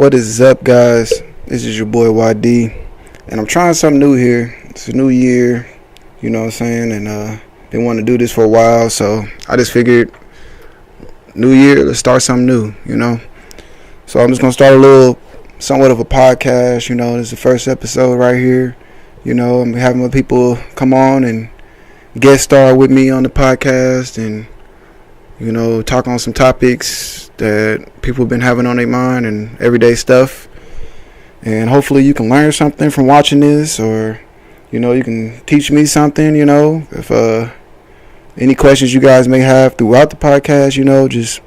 What is up, guys? This is your boy YD, and I'm trying something new here. It's a new year, you know what I'm saying, and been wanting to do this for a while, so I just figured new year, let's start something new, you know. So I'm just gonna start somewhat of a podcast, you know. This is the first episode right here, you know. I'm having other people come on and guest star with me on the podcast, and you know, talk on some topics that people have been having on their mind and everyday stuff. And hopefully you can learn something from watching this, or, you know, you can teach me something, you know. If any questions you guys may have throughout the podcast, you know, just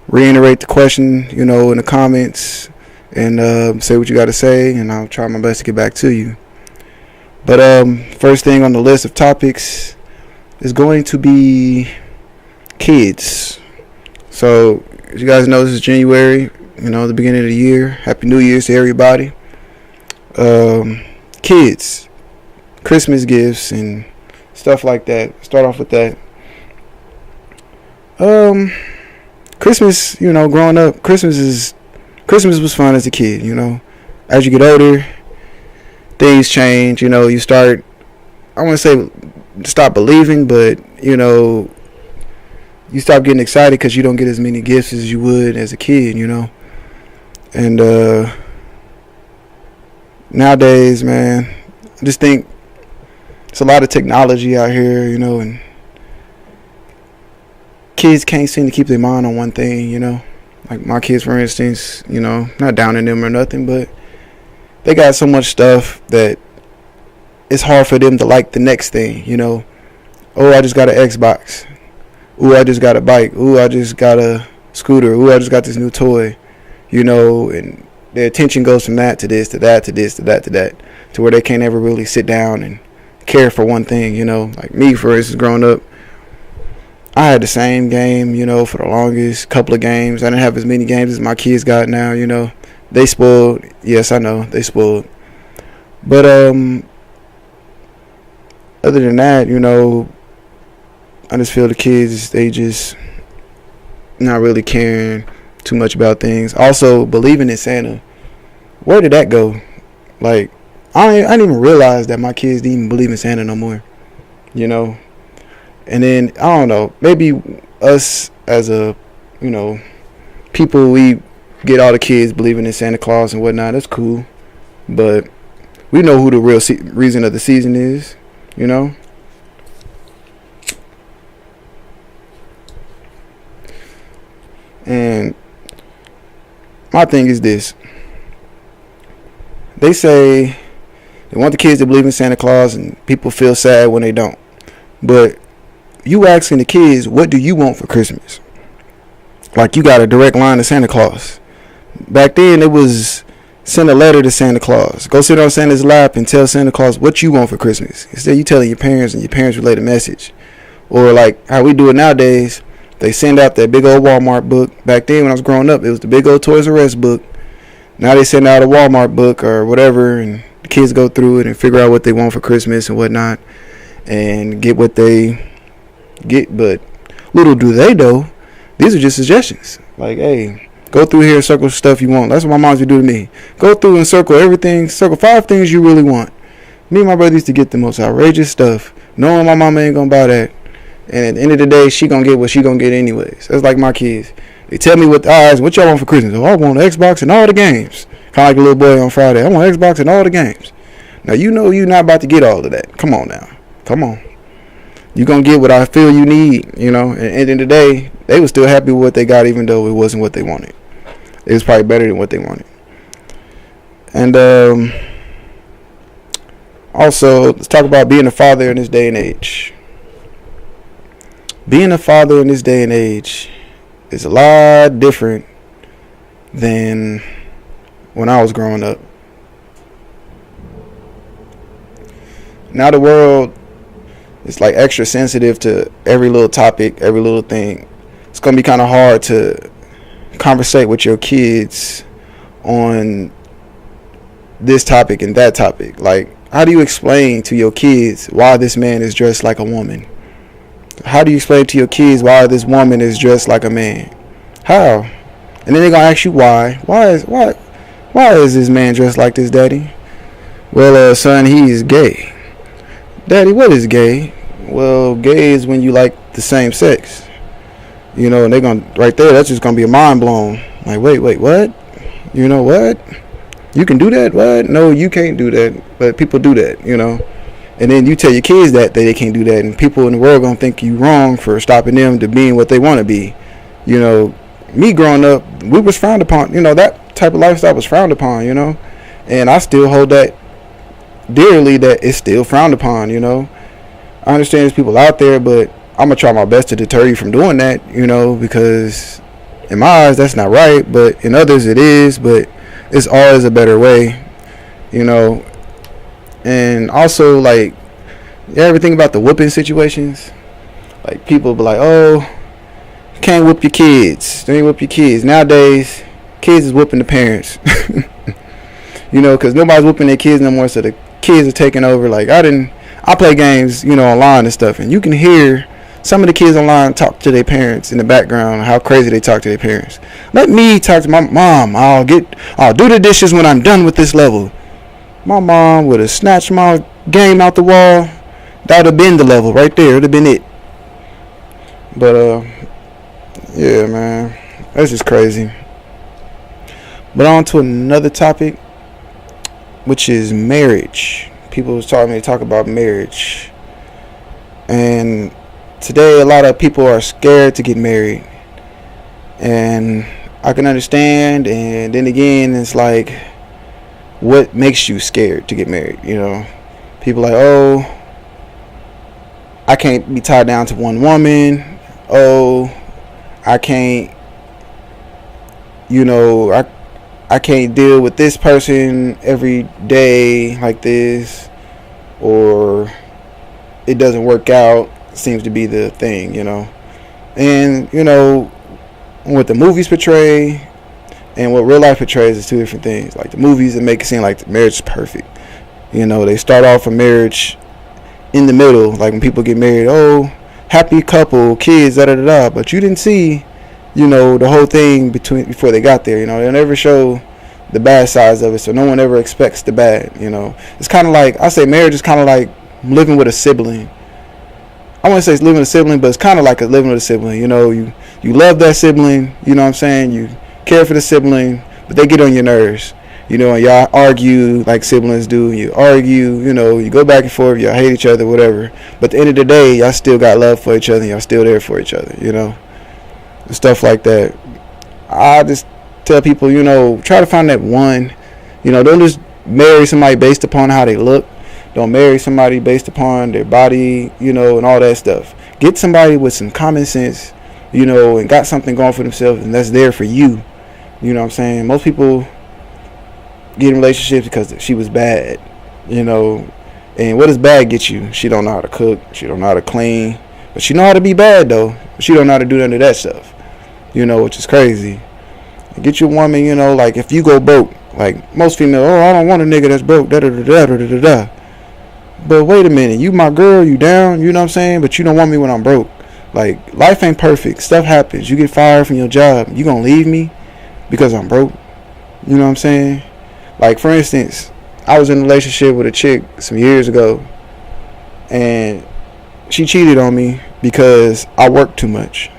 reiterate the question, you know, in the comments, and say what you got to say, and I'll try my best to get back to you. But first thing on the list of topics is going to be kids. So, as you guys know, this is January, you know, the beginning of the year. Happy New Year's to everybody. Kids, Christmas gifts and stuff like that. Start off with that. Christmas, you know, growing up, Christmas was fun as a kid, you know. As you get older, things change, you know. You start, I want to say stop believing, but, you know, you stop getting excited because you don't get as many gifts as you would as a kid, you know. And nowadays, man, I just think it's a lot of technology out here, you know, and kids can't seem to keep their mind on one thing, you know. Like my kids, for instance, you know, not downing them or nothing, but they got so much stuff that it's hard for them to like the next thing, you know. Oh, I just got an Xbox. Ooh, I just got a bike. Ooh, I just got a scooter. Ooh, I just got this new toy. You know, and their attention goes from that to this, to that, to this, to that, to that, to where they can't ever really sit down and care for one thing, you know. Like me, for instance, growing up, I had the same game, you know, for the longest couple of games. I didn't have as many games as my kids got now, you know. They spoiled. Yes, I know, they spoiled. But other than that, you know, I just feel the kids, they just not really caring too much about things. Also, believing in Santa. Where did that go? Like, I didn't even realize that my kids didn't even believe in Santa no more. You know? And then, I don't know, maybe us as a, you know, people, we get all the kids believing in Santa Claus and whatnot. That's cool. But we know who the real reason of the season is, you know? And my thing is this. They say they want the kids to believe in Santa Claus, and people feel sad when they don't. But you asking the kids, what do you want for Christmas? Like, you got a direct line to Santa Claus. Back then, it was send a letter to Santa Claus. Go sit on Santa's lap and tell Santa Claus what you want for Christmas. Instead, you telling your parents, and your parents relay the message. Or like how we do it nowadays. They send out that big old Walmart book. Back then, when I was growing up, it was the big old Toys R Us book. Now they send out a Walmart book or whatever, and the kids go through it and figure out what they want for Christmas and whatnot, and get what they get. But little do they know, these are just suggestions. Like, hey, go through here and circle stuff you want. That's what my moms would do to me. Go through and circle everything. Circle 5 things you really want. Me and my brother used to get the most outrageous stuff, knowing my mama ain't gonna buy that. And at the end of the day, she gonna get what she gonna get anyways. That's like my kids. They tell me what y'all want for Christmas. Oh, I want an Xbox and all the games. Kind of like a little boy on Friday. I want Xbox and all the games. Now, you know you're not about to get all of that. Come on now. Come on. You gonna get what I feel you need, you know. And at the end of the day, they were still happy with what they got, even though it wasn't what they wanted. It was probably better than what they wanted. And also, let's talk about being a father in this day and age. Being a father in this day and age is a lot different than when I was growing up. Now the world is like extra sensitive to every little topic, every little thing. It's going to be kind of hard to conversate with your kids on this topic and that topic. Like, how do you explain to your kids why this man is dressed like a woman? How do you explain to your kids why this woman is dressed like a man? How? And then they're going to ask you why. Why? Why is this man dressed like this, Daddy? Well, son, he's gay. Daddy, what is gay? Well, gay is when you like the same sex. And they're going to, right there, that's just going to be a mind blown. Like, wait, what? What? You can do that? What? No, you can't do that. But people do that, And then you tell your kids that they can't do that. And people in the world going to think you wrong for stopping them to being what they want to be. Me growing up, we was frowned upon. That type of lifestyle was frowned upon, And I still hold that dearly, that it's still frowned upon, I understand there's people out there, but I'm going to try my best to deter you from doing that, because in my eyes, that's not right. But in others, it is. But it's always a better way, And also, like, you ever think about the whooping situations? Like, people be like, oh, you can't whoop your kids. They ain't whoop your kids. Nowadays, kids is whooping the parents. Because nobody's whooping their kids no more, so the kids are taking over. Like, I play games, online and stuff, and you can hear some of the kids online talk to their parents in the background, how crazy they talk to their parents. Let me talk to my mom. I'll do the dishes when I'm done with this level. My mom would have snatched my game out the wall. That would have been the level right there. It would have been it. But, yeah, man. That's just crazy. But on to another topic, which is marriage. People was telling me to talk about marriage. And today, a lot of people are scared to get married. And I can understand. And then again, it's like, what makes you scared to get married? People like, oh, I can't be tied down to one woman. Oh, I can't, I can't deal with this person every day like this, or it doesn't work out, seems to be the thing, And, what the movies portray and what real life portrays is two different things. Like, the movies, that make it seem like the marriage is perfect. They start off a marriage in the middle, like when people get married, oh, happy couple, kids, da-da-da-da. But you didn't see, the whole thing before they got there. They'll never show the bad sides of it, so no one ever expects the bad. It's kind of like, I say marriage is kind of like living with a sibling. I wouldn't say it's living with a sibling, but it's kind of like living with a sibling. You love that sibling, what I'm saying? You care for the sibling, but they get on your nerves. And y'all argue like siblings do. You argue, you go back and forth, y'all hate each other, whatever. But at the end of the day, y'all still got love for each other, and y'all still there for each other, and stuff like that. I just tell people, try to find that one. Don't just marry somebody based upon how they look. Don't marry somebody based upon their body, and all that stuff. Get somebody with some common sense, and got something going for themselves, and that's there for you. You know what I'm saying? Most people get in relationships because she was bad, and what does bad get you? She don't know how to cook, she don't know how to clean, but she know how to be bad though. She don't know how to do none of that stuff, which is crazy. Get you a woman, like if you go broke, like most females, oh, I don't want a nigga that's broke, da da da da da da da. But wait a minute, you my girl, you down, you know what I'm saying? But you don't want me when I'm broke. Like, life ain't perfect, stuff happens. You get fired from your job, you gonna leave me because I'm broke? You know what I'm saying? Like, for instance, I was in a relationship with a chick some years ago, and she cheated on me because I worked too much.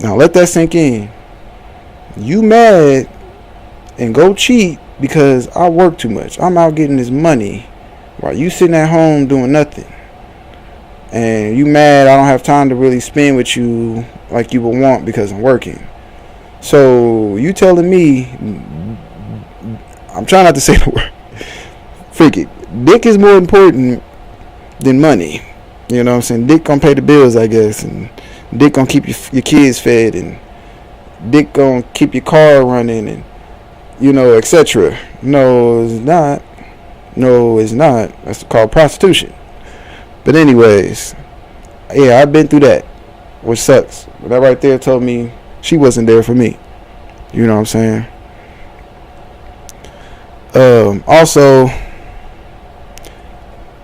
Now let that sink in. You mad and go cheat because I work too much. I'm out getting this money while you sitting at home doing nothing. And you mad I don't have time to really spend with you like you would want because I'm working. So you telling me, I'm trying not to say the word, freak it, dick is more important than money. You know what I'm saying? Dick gonna pay the bills, I guess, and dick gonna keep your kids fed, and dick gonna keep your car running, and etc. No, it's not. No, it's not. That's called prostitution. But anyways, yeah, I've been through that, which sucks. But that right there told me she wasn't there for me. You know what I'm saying? Also,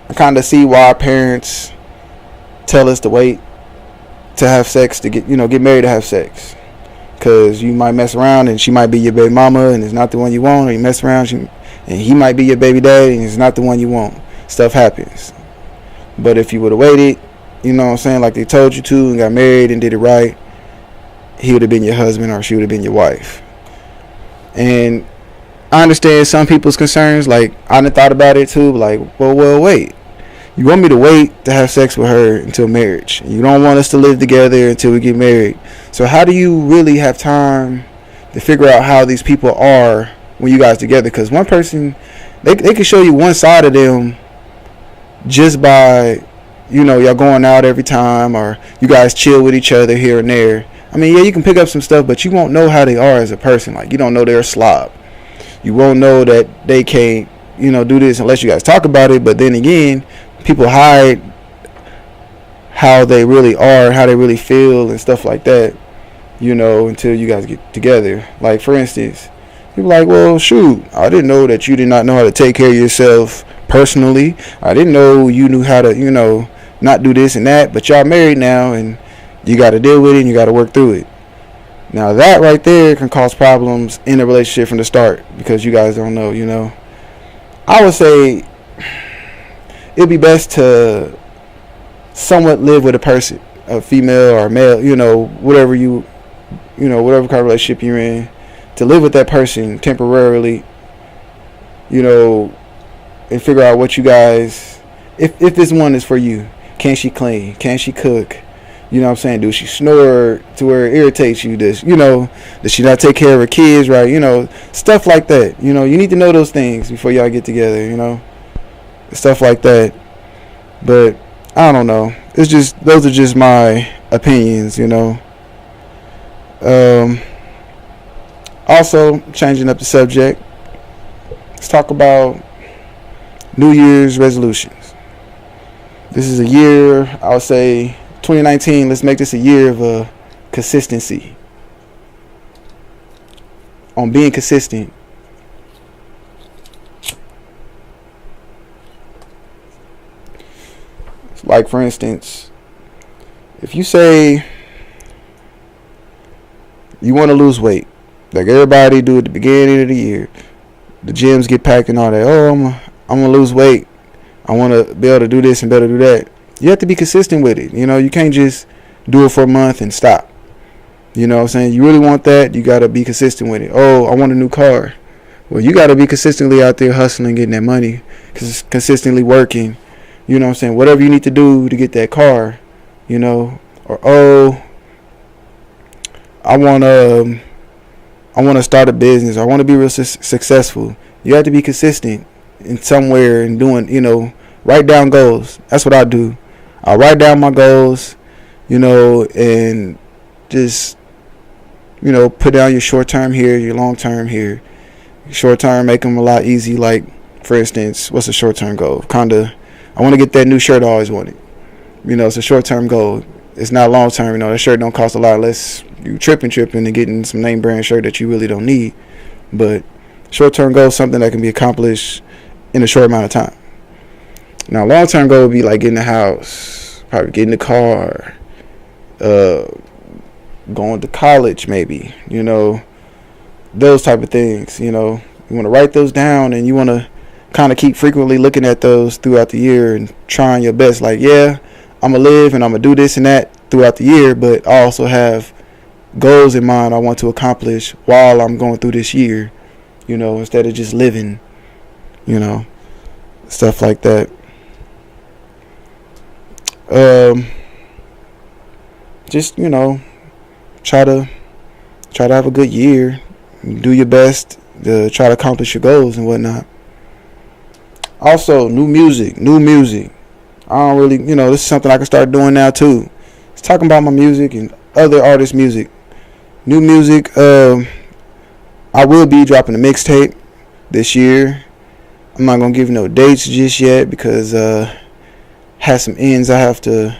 I kind of see why parents tell us to wait to have sex, to get married to have sex. because you might mess around and she might be your baby mama and it's not the one you want, or you mess around and he might be your baby daddy and it's not the one you want. Stuff happens. But if you would have waited, you know what I'm saying, like they told you to, and got married and did it right, he would have been your husband or she would have been your wife. And I understand some people's concerns. Like, I done thought about it too. Like, well, wait. You want me to wait to have sex with her until marriage? You don't want us to live together until we get married. So how do you really have time to figure out how these people are when you guys together? Because one person, they can show you one side of them just by, you know, y'all going out every time, or you guys chill with each other here and there. I mean, yeah, you can pick up some stuff, but you won't know how they are as a person. Like, you don't know they're a slob. You won't know that they can't, you know, do this unless you guys talk about it. But then again, people hide how they really are, how they really feel and stuff like that, you know, until you guys get together. Like, for instance, people like, well, shoot, I didn't know that you did not know how to take care of yourself personally. I didn't know you knew how to, you know, not do this and that. But y'all married now, and you got to deal with it and you got to work through it. Now, that right there can cause problems in a relationship from the start because you guys don't know, you know. I would say it'd be best to somewhat live with a person, a female or a male, you know, whatever whatever kind of relationship you're in, to live with that person temporarily, you know, and figure out what you guys, if this one is for you. Can she clean? Can she cook? You know what I'm saying? Do she snore to where it irritates you? Does she not take care of her kids right? You know, stuff like that. You know, you need to know those things before y'all get together, you know. Stuff like that. But I don't know. It's just, those are just my opinions, you know. Also, changing up the subject, let's talk about New Year's resolutions. This is a year, I would say 2019, let's make this a year of consistency. On being consistent. Like, for instance, if you say you want to lose weight, like everybody do at the beginning of the year, the gyms get packed and all that. Oh, I'm gonna lose weight. I want to be able to do this and better do that. You have to be consistent with it. You know, you can't just do it for a month and stop. You know what I'm saying? You really want that, you got to be consistent with it. Oh, I want a new car. Well, you got to be consistently out there hustling, getting that money, consistently working. You know what I'm saying? Whatever you need to do to get that car, you know. Or, oh, I want to start a business. I want to be real successful. You have to be consistent in somewhere and doing, you know, write down goals. That's what I do. I write down my goals, you know, and just, you know, put down your short term here, your long term here. Short term, make them a lot easy. Like, for instance, what's a short term goal? I want to get that new shirt I always wanted. You know, it's a short term goal. It's not long term. You know, that shirt don't cost a lot unless you tripping and getting some name brand shirt that you really don't need. But short term goal is something that can be accomplished in a short amount of time. Now, long term goal would be like getting a house, probably getting a car, going to college maybe, you know, those type of things. You know, you want to write those down, and you want to kind of keep frequently looking at those throughout the year and trying your best. Like, yeah, I'm going to live and I'm going to do this and that throughout the year, but I also have goals in mind I want to accomplish while I'm going through this year, you know, instead of just living, you know, stuff like that. Just, you know, try to have a good year, do your best to try to accomplish your goals and whatnot. Also, new music. I don't really, you know, this is something I can start doing now too. It's talking about my music and other artists' music. New music. I will be dropping a mixtape this year. I'm not gonna give no dates just yet because has some ends I have to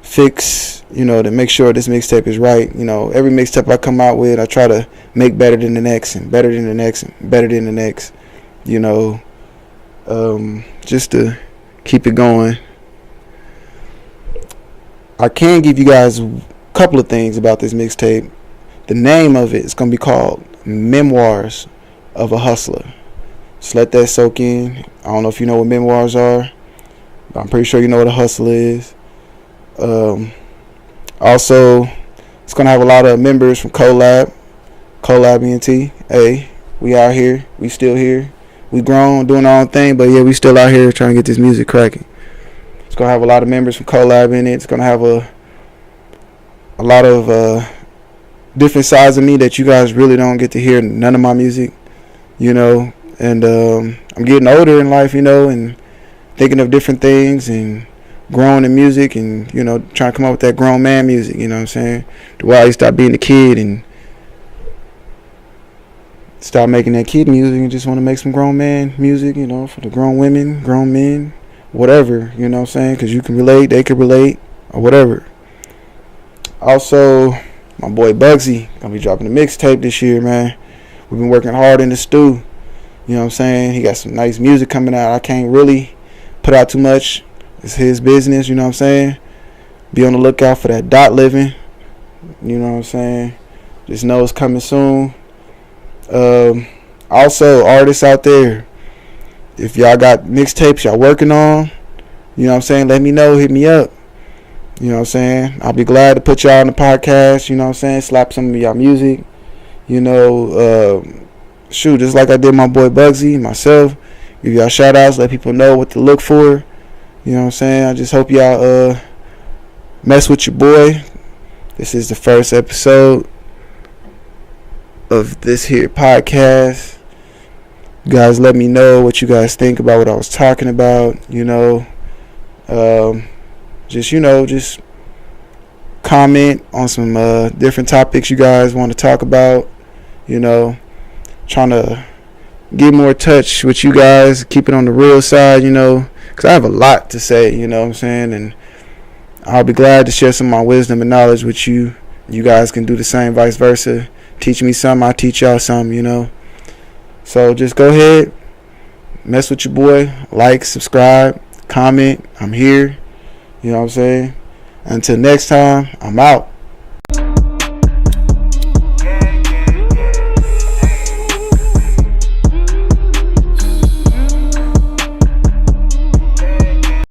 fix, you know, to make sure this mixtape is right. You know, every mixtape I come out with, I try to make better than the next and better than the next and better than the next, you know, just to keep it going. I can give you guys a couple of things about this mixtape The name of it is going to be called Memoirs of a Husslah. Just let that soak in. I don't know if you know what memoirs are, but I'm pretty sure you know what a hustler is. Also, it's going to have a lot of members from Collab ENT. Hey, we out here. We still here. We grown, doing our own thing, but yeah, we still out here trying to get this music cracking. It's going to have a lot of members from Collab in it. It's going to have a lot of different sides of me that you guys really don't get to hear none of my music, you know. And I'm getting older in life, you know, and thinking of different things and growing in music and, you know, trying to come up with that grown man music, you know what I'm saying? The way I stop being a kid and stop making that kid music and just want to make some grown man music, you know, for the grown women, grown men, whatever, you know what I'm saying? Because you can relate, they can relate, or whatever. Also, my boy Bugsy gonna be dropping a mixtape this year, man. We've been working hard in the stew. You know what I'm saying? He got some nice music coming out. I can't really put out too much. It's his business, you know what I'm saying? Be on the lookout for that Dot Living. You know what I'm saying? Just know it's coming soon. Also, artists out there, if y'all got mixtapes y'all working on, you know what I'm saying? Let me know. Hit me up. You know what I'm saying? I'll be glad to put y'all on the podcast. You know what I'm saying? Slap some of y'all music. You know, shoot, just like I did my boy Bugsy, myself. Give y'all shout outs, let people know what to look for. You know what I'm saying? I just hope y'all mess with your boy. This is the first episode of this here podcast. You guys let me know what you guys think about what I was talking about. You know, just comment on some different topics you guys want to talk about. You know, trying to get more touch with you guys, keep it on the real side, you know, because I have a lot to say, you know what I'm saying, and I'll be glad to share some of my wisdom and knowledge with you. You guys can do the same, vice versa. Teach me something, I teach y'all something, you know. So just go ahead, mess with your boy, like, subscribe, comment. I'm here, you know what I'm saying. Until next time, I'm out.